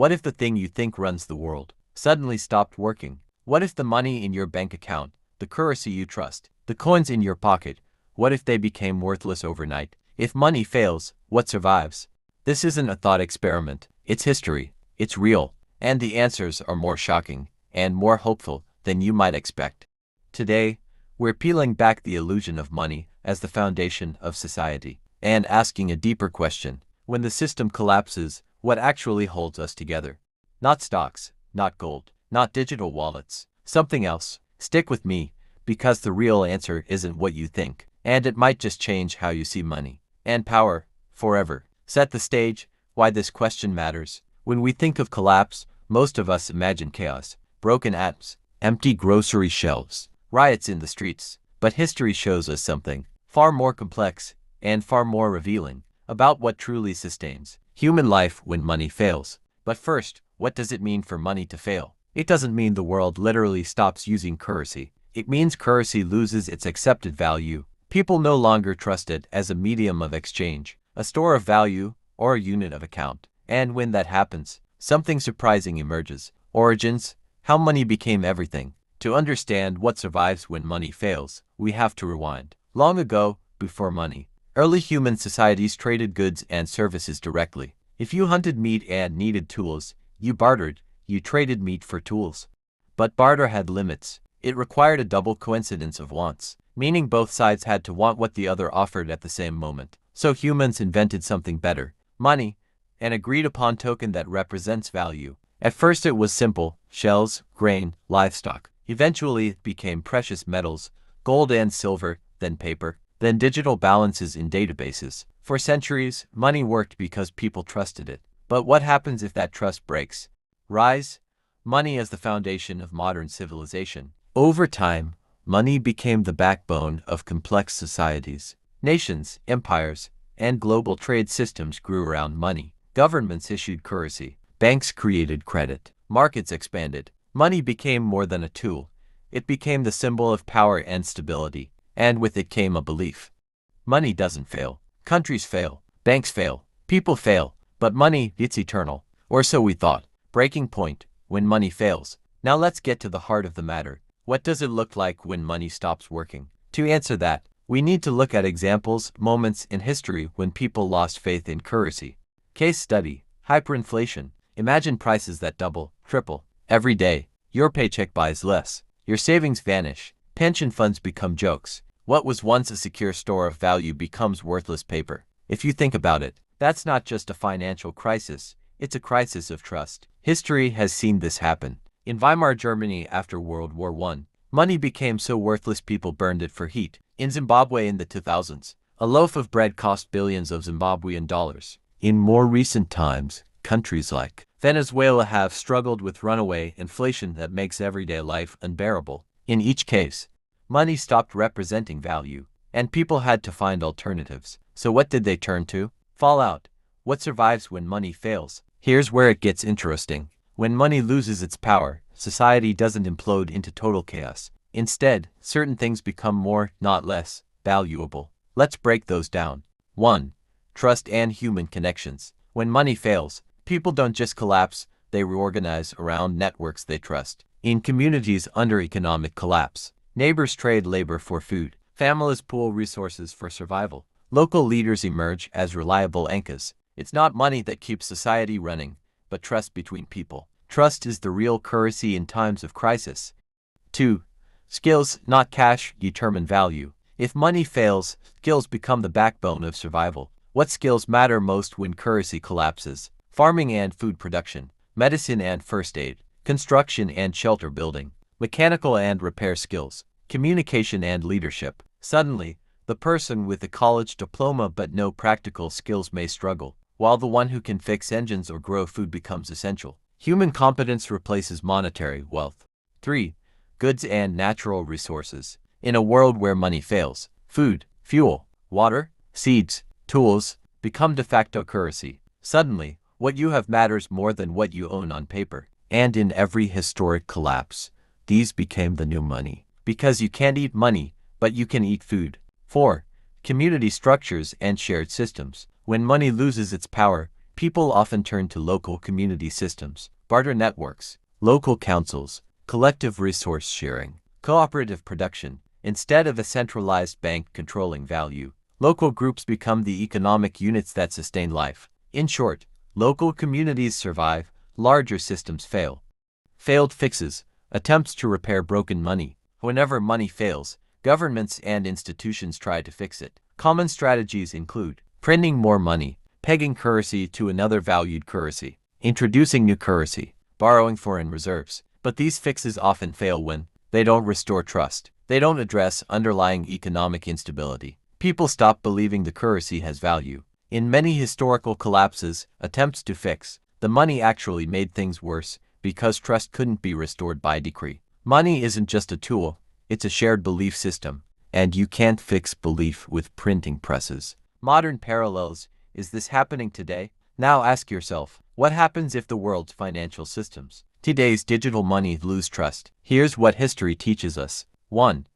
What if the thing you think runs the world suddenly stopped working? What if the money in your bank account, the currency you trust, the coins in your pocket, what if they became worthless overnight? If money fails, what survives? This isn't a thought experiment. It's history. It's real. And the answers are more shocking and more hopeful than you might expect. Today, we're peeling back the illusion of money as the foundation of society and asking a deeper question. When the system collapses, what actually holds us together? Not stocks, not gold, not digital wallets, something else. Stick with me, because the real answer isn't what you think, and it might just change how you see money and power forever. Set the stage, why this question matters. When we think of collapse, most of us imagine chaos, broken atoms, empty grocery shelves, riots in the streets. But history shows us something far more complex and far more revealing about what truly sustains human life when money fails. But first, what does it mean for money to fail? It doesn't mean the world literally stops using currency. It means currency loses its accepted value. People no longer trust it as a medium of exchange, a store of value, or a unit of account. And when that happens, something surprising emerges. Origins, how money became everything. To understand what survives when money fails, we have to rewind. Long ago, before money, early human societies traded goods and services directly. If you hunted meat and needed tools, you bartered. You traded meat for tools. But barter had limits. It required a double coincidence of wants, meaning both sides had to want what the other offered at the same moment. So humans invented something better, money, an agreed-upon token that represents value. At first it was simple, shells, grain, livestock. Eventually it became precious metals, gold and silver, then paper, then digital balances in databases. For centuries, money worked because people trusted it. But what happens if that trust breaks? Rise, money as the foundation of modern civilization. Over time, money became the backbone of complex societies. Nations, empires, and global trade systems grew around money. Governments issued currency. Banks created credit. Markets expanded. Money became more than a tool. It became the symbol of power and stability. And with it came a belief. Money doesn't fail. Countries fail. Banks fail. People fail. But money, it's eternal. Or so we thought. Breaking point. When money fails. Now let's get to the heart of the matter. What does it look like when money stops working? To answer that, we need to look at examples, moments in history when people lost faith in currency. Case study, hyperinflation. Imagine prices that double, triple, every day. Your paycheck buys less. Your savings vanish. Pension funds become jokes. What was once a secure store of value becomes worthless paper. If you think about it, that's not just a financial crisis. It's a crisis of trust. History has seen this happen. In Weimar Germany after World War I, money became so worthless people burned it for heat. In Zimbabwe in the 2000s, a loaf of bread cost billions of Zimbabwean dollars. In more recent times, countries like Venezuela have struggled with runaway inflation that makes everyday life unbearable. In each case, money stopped representing value, and people had to find alternatives. So what did they turn to? Fallout. What survives when money fails? Here's where it gets interesting. When money loses its power, society doesn't implode into total chaos. Instead, certain things become more, not less, valuable. Let's break those down. 1. Trust and human connections. When money fails, people don't just collapse, they reorganize around networks they trust. In communities under economic collapse, neighbors trade labor for food. Families pool resources for survival. Local leaders emerge as reliable anchors. It's not money that keeps society running, but trust between people. Trust is the real currency in times of crisis. 2. Skills, not cash, determine value. If money fails, skills become the backbone of survival. What skills matter most when currency collapses? Farming and food production, medicine and first aid, construction and shelter building, mechanical and repair skills, communication and leadership. Suddenly, the person with a college diploma but no practical skills may struggle, while the one who can fix engines or grow food becomes essential. Human competence replaces monetary wealth. 3. Goods and natural resources. In a world where money fails, food, fuel, water, seeds, tools become de facto currency. Suddenly, what you have matters more than what you own on paper. And in every historic collapse, these became the new money. Because you can't eat money, but you can eat food. 4. Community structures and shared systems. When money loses its power, people often turn to local community systems, barter networks, local councils, collective resource sharing, cooperative production, instead of a centralized bank controlling value. Local groups become the economic units that sustain life. In short, local communities survive, larger systems fail. Failed fixes, attempts to repair broken money. Whenever money fails, governments and institutions try to fix it. Common strategies include printing more money, pegging currency to another valued currency, introducing new currency, borrowing foreign reserves. But these fixes often fail when they don't restore trust. They don't address underlying economic instability. People stop believing the currency has value. In many historical collapses, attempts to fix the money actually made things worse because trust couldn't be restored by decree. Money isn't just a tool, it's a shared belief system, and you can't fix belief with printing presses. Modern parallels. Is this happening today? Now ask yourself, what happens if the world's financial systems, today's digital money, lose trust? Here's what history teaches us. 1.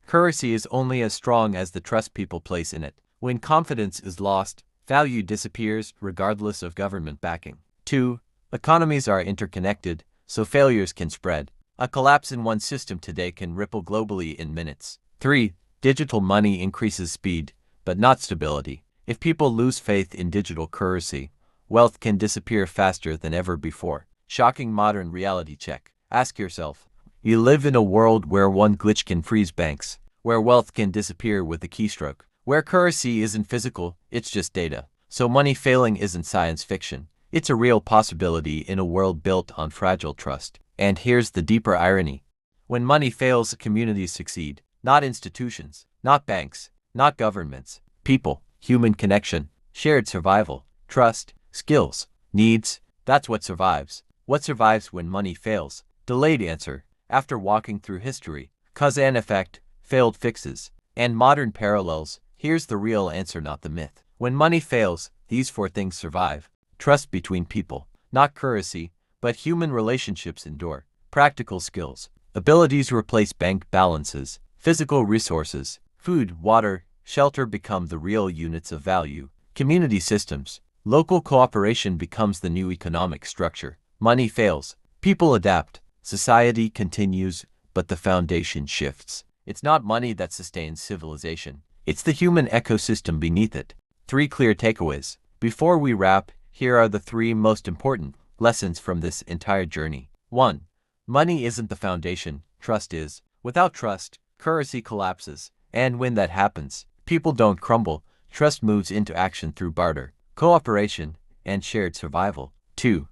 Currency is only as strong as the trust people place in it. When confidence is lost, value disappears regardless of government backing. 2. Economies are interconnected, so failures can spread. A collapse in one system today can ripple globally in minutes. 3. Digital money increases speed, but not stability. If people lose faith in digital currency, wealth can disappear faster than ever before. Shocking modern reality check. Ask yourself, you live in a world where one glitch can freeze banks, where wealth can disappear with a keystroke, where currency isn't physical, it's just data. So money failing isn't science fiction. It's a real possibility in a world built on fragile trust. And here's the deeper irony. When money fails, communities succeed. Not institutions, not banks, not governments. People, human connection, shared survival, trust, skills, needs. That's what survives. What survives when money fails? Delayed answer. After walking through history, cause and effect, failed fixes, and modern parallels, here's the real answer, not the myth. When money fails, these 4 things survive. Trust between people, not currency, but human relationships endure. Practical skills, abilities replace bank balances. Physical resources, food, water, shelter become the real units of value. Community systems, local cooperation becomes the new economic structure. Money fails, people adapt, society continues, but the foundation shifts. It's not money that sustains civilization. It's the human ecosystem beneath it. 3 clear takeaways. Before we wrap, here are the 3 most important lessons from this entire journey. 1. Money isn't the foundation, trust is. Without trust, currency collapses. And when that happens, people don't crumble. Trust moves into action through barter, cooperation, and shared survival. 2.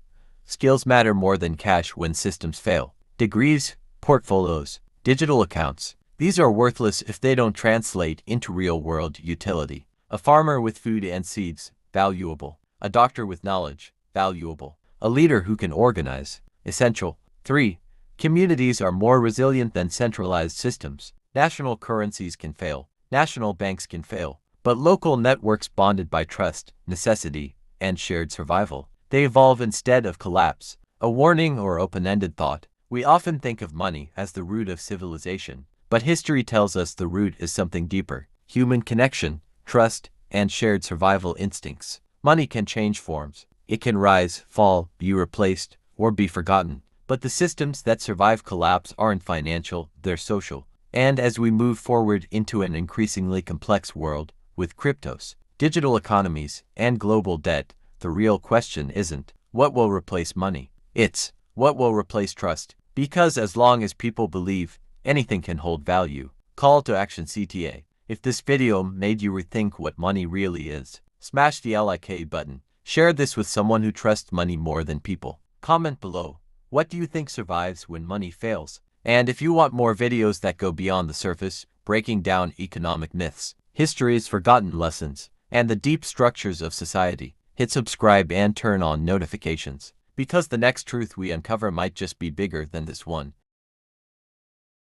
Skills matter more than cash when systems fail. Degrees, portfolios, digital accounts. These are worthless if they don't translate into real-world utility. A farmer with food and seeds, valuable. A doctor with knowledge, valuable. A leader who can organize, essential. 3. Communities are more resilient than centralized systems. National currencies can fail. National banks can fail. But local networks bonded by trust, necessity, and shared survival, they evolve instead of collapse. A warning or open-ended thought. We often think of money as the root of civilization, but history tells us the root is something deeper. Human connection, trust, and shared survival instincts. Money can change forms. It can rise, fall, be replaced, or be forgotten. But the systems that survive collapse aren't financial, they're social. And as we move forward into an increasingly complex world, with cryptos, digital economies, and global debt, the real question isn't, what will replace money? It's, what will replace trust? Because as long as people believe, anything can hold value. Call to action CTA. If this video made you rethink what money really is, smash the like button. Share this with someone who trusts money more than people. Comment below. What do you think survives when money fails? And if you want more videos that go beyond the surface, breaking down economic myths, history's forgotten lessons, and the deep structures of society, hit subscribe and turn on notifications. Because the next truth we uncover might just be bigger than this one.